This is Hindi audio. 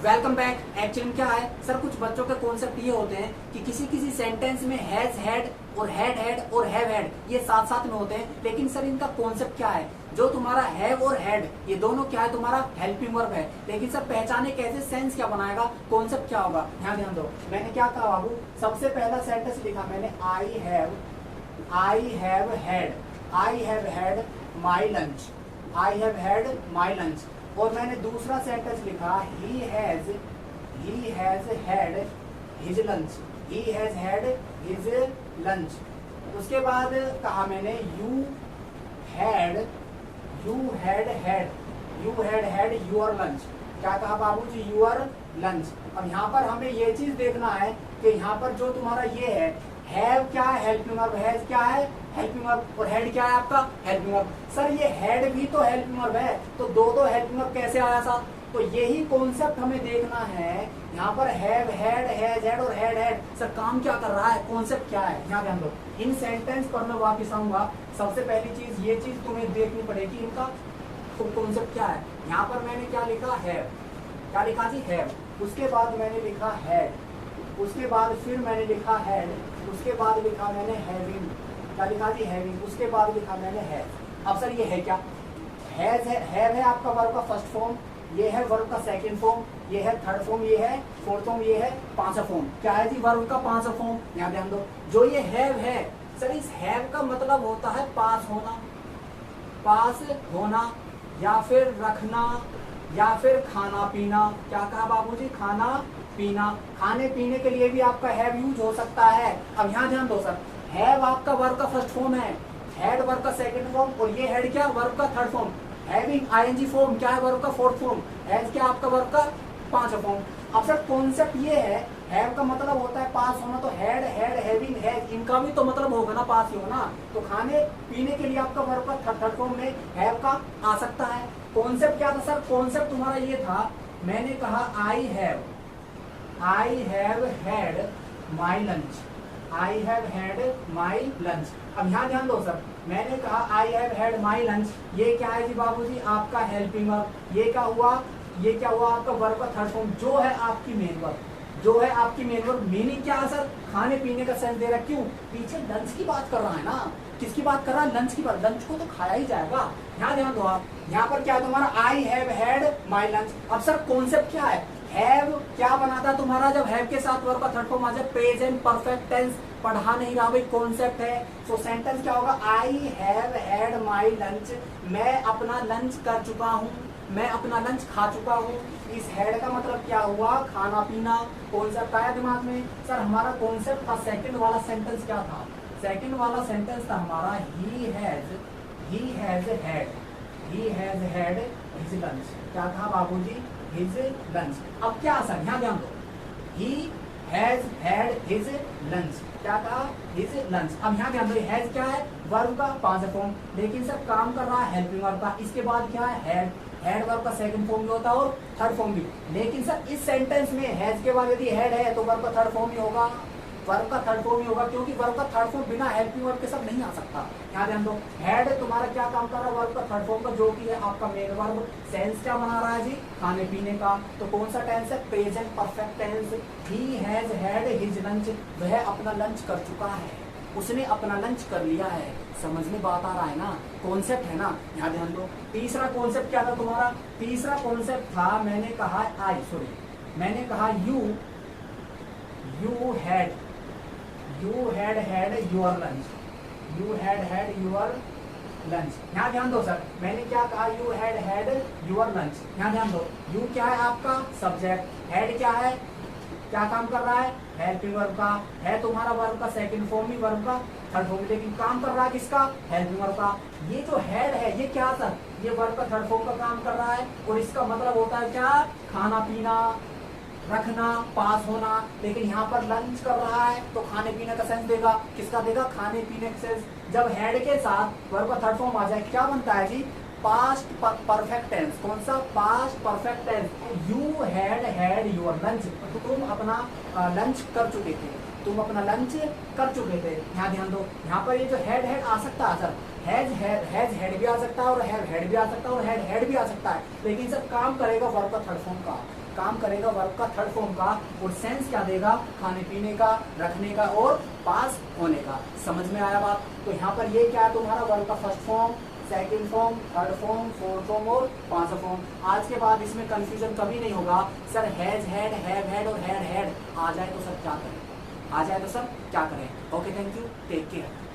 Welcome back. एक्चुअली क्या है सर, कुछ बच्चों के कॉन्सेप्ट ये होते हैं कि किसी किसी सेंटेंस में हैज हैड और हैड और हैव हैड ये साथ साथ में होते हैं, लेकिन सर इनका कॉन्सेप्ट क्या है? जो तुम्हारा हैव और हैड ये दोनों क्या है, तुम्हारा हेल्पिंग वर्ब है, लेकिन सर पहचाने कैसे, सेंस क्या बनाएगा, कॉन्सेप्ट क्या होगा? यहाँ ध्यान दो। मैंने क्या कहा बाबू, सबसे पहला सेंटेंस लिखा मैंने I have had my lunch, I have had my lunch. और मैंने दूसरा सेंटेंस लिखा he has had his lunch, he has had his lunch. उसके बाद कहा मैंने you had had your lunch. क्या कहा बाबूजी? Your lunch. अब यहाँ पर हमें ये चीज देखना है कि यहाँ पर जो तुम्हारा ये है हैव क्या है, हेल्पिंग वर्ब, हैज क्या है, हेल्पिंग वर्ब, और हैड क्या है आपका, हेल्पिंग वर्ब। सर ये हैड भी तो हेल्पिंग वर्ब है, तो दो हेल्पिंग वर्ब कैसे आया सर? तो यही कॉन्सेप्ट हमें देखना है। यहाँ पर हैव हैड, हैज हैड और हैड सर काम क्या कर रहा है, कॉन्सेप्ट क्या है? यहाँ ध्यान दो। इन सेंटेंस पर मैं वापिस आऊंगा। सबसे पहली चीज ये चीज तुम्हें देखनी पड़ेगी, इनका कॉन्सेप्ट क्या है। यहाँ पर मैंने क्या लिखा, हैव, क्या लिखा जी, हैव। उसके बाद मैंने लिखा हैड, उसके बाद फिर मैंने लिखा हैड, उसके बाद लिखा मैंने हैविंग, क्या लिखा जी, हैविंग। उसके बाद लिखा मैंने हैव। अब सर ये है क्या? हैज है, हैव है आपका वर्ब का फर्स्ट फॉर्म, ये है वर्ब का सेकंड फॉर्म, ये है थर्ड फॉर्म, ये है फोर्थ फॉर्म, ये है पांचवा फॉर्म। क्या है जी, वर्ब का पांचवा फॉर्म। यहाँ ध्यान दो। जो ये हैव है सर, इस हैव का मतलब होता है पास होना या फिर रखना या फिर खाना पीना। क्या कहा बाबूजी? खाना पीना। खाने पीने के लिए भी आपका हैव यूज हो सकता है। अब यहाँ ध्यान दो सर, हैव आपका वर्ब का फर्स्ट फॉर्म है, हैड वर्ब का सेकंड फॉर्म, और ये हैड क्या, वर्ब का third form. Having ING form क्या है, वर्ब का फोर्थ फॉर्म। हैज क्या आपका वर्ब का पांचवा फॉर्म। अब सर कॉन्सेप्ट ये है, हैव का मतलब होता है पास होना, तो हैड हैविंग हैज, इनका भी तो मतलब होगा ना पास ही होना। तो खाने पीने के लिए आपका वर्ब का थर्ड फॉर्म में हैव का आ सकता है। कॉन्सेप्ट क्या था सर? कॉन्सेप्ट तुम्हारा ये था, मैंने कहा आई have had my lunch, I have had my lunch. अब यहाँ ध्यान दो सर, मैंने कहा आई हैव हैड माई लंच, ये क्या है जी बाबूजी, आपका हेल्पिंग वर्ब। ये क्या हुआ, ये क्या हुआ आपका वर्ब का थर्ड फॉर्म, जो है आपकी मेन वर्ब, जो है आपकी मेन वर्ब। मीनिंग क्या है सर? खाने पीने का सेंस दे रहा है। क्यों? पीछे लंच की बात कर रहा है ना। किसकी बात कर रहा है? लंच की बात। लंच को तो खाया ही जाएगा। यहाँ ध्यान दो आप, यहाँ पर क्या है तुम्हारा, आई हैव हैड माई लंच। अब सर कॉन्सेप्ट क्या है? हैव क्या बनाता तुम्हारा, जब हैव के साथ वर्ब का थर्ड फॉर्म आ जाए, प्रेजेंट परफेक्ट टेंस। पढ़ा नहीं रहा भाई, कॉन्सेप्ट है। तो सेंटेंस क्या होगा, आई हैव हैड माई लंच, मैं अपना लंच कर चुका हूँ, मैं अपना लंच खा चुका हूँ। इस हैड का मतलब क्या हुआ, खाना पीना। कॉन्सेप्ट आया दिमाग में? सर हमारा कॉन्सेप्ट था, सेकंड वाला सेंटेंस क्या था? सेकंड वाला सेंटेंस था हमारा ही हैज हैड हिज लंच। क्या था बाबूजी? His lunch. अब क्या सर, यहाँ ध्यान दो, ही हैज हैड हिज लंच। क्या कहा? His lunch. अब यहाँ ध्यान दो, हैज क्या है, वर्ब का पांचवा फॉर्म, लेकिन सर काम कर रहा है हेल्पिंग वर्ब का। इसके बाद क्या है, हैड वर्ब का सेकंड फॉर्म भी होता है और थर्ड फॉर्म भी। लेकिन सर इस सेंटेंस में हैज के बाद यदि हैड है तो वर्ब का थर्ड फॉर्म ही होगा, वर्ब का थर्ड फॉर्म ही होगा, क्योंकि वर्ब का थर्ड फॉर्म बिना हेल्पिंग वर्ब के साथ नहीं आ सकता। यहाँ ध्यान दो, हैड तुम्हारा क्या काम कर रहा है, वर्ब का थर्ड फॉर्म का, जो कि है आपका मेन वर्ब। सेंस क्या बना रहा है जी, खाने पीने का। तो कौन सा टेंस है, present perfect tense. He has had his lunch, वह अपना लंच कर चुका है, उसने अपना लंच कर लिया है। समझ में बात आ रहा है ना, कॉन्सेप्ट है ना। यहाँ ध्यान दो। तीसरा कॉन्सेप्ट क्या था तुम्हारा? तीसरा कॉन्सेप्ट था, मैंने कहा मैंने कहा you had your lunch, you had your lunch। यहाँ ध्यान दो सर, मैंने क्या कहा, you had your lunch। यहाँ ध्यान दो, you क्या है आपका सब्जेक्ट, had क्या है, क्या काम कर रहा है, हेल्पिंग वर्ब का। है तुम्हारा वर्ब का सेकंड फॉर्म भी, वर्ब का थर्ड फॉर्म, लेकिन काम कर रहा है किसका, हेल्पिंग वर्ब का। ये जो हैड है ये क्या सर, ये वर्ब का थर्ड फॉर्म का काम कर रहा है, और इसका मतलब होता है क्या, खाना पीना, रखना, पास होना। लेकिन यहाँ पर लंच कर रहा है तो खाने पीने का सेंस देगा। किसका देगा, खाने पीने का सेंस। जब हैड के साथ वर्ब का थर्ड फॉर्म आ जाए, क्या बनता है जी, पास्ट परफेक्ट टेंस। कौन सा, past perfect tense. You had your lunch, तो तुम अपना लंच कर चुके थे, तुम अपना लंच कर चुके थे। यहाँ ध्यान दो, यहाँ पर ये जो हैड आ सकता है सर, हैज हैड भी आ सकता है, और हैव हैड भी आ सकता है, और हैड भी आ सकता है, लेकिन सर काम करेगा वर्ब का थर्ड फॉर्म का। काम करेगा वर्ब का थर्ड फॉर्म का, और सेंस क्या देगा, खाने पीने का, रखने का और पास होने का। समझ में आया बात? तो यहाँ पर ये क्या है तुम्हारा वर्ब का first form, second form, third form, fourth form और पांचवा फॉर्म। आज के बाद इसमें कंफ्यूजन कभी नहीं होगा sir has had, have had और हैड हैड आ जाए तो सर क्या करें, आ जाए तो सर क्या करें। Okay, thank you, take care.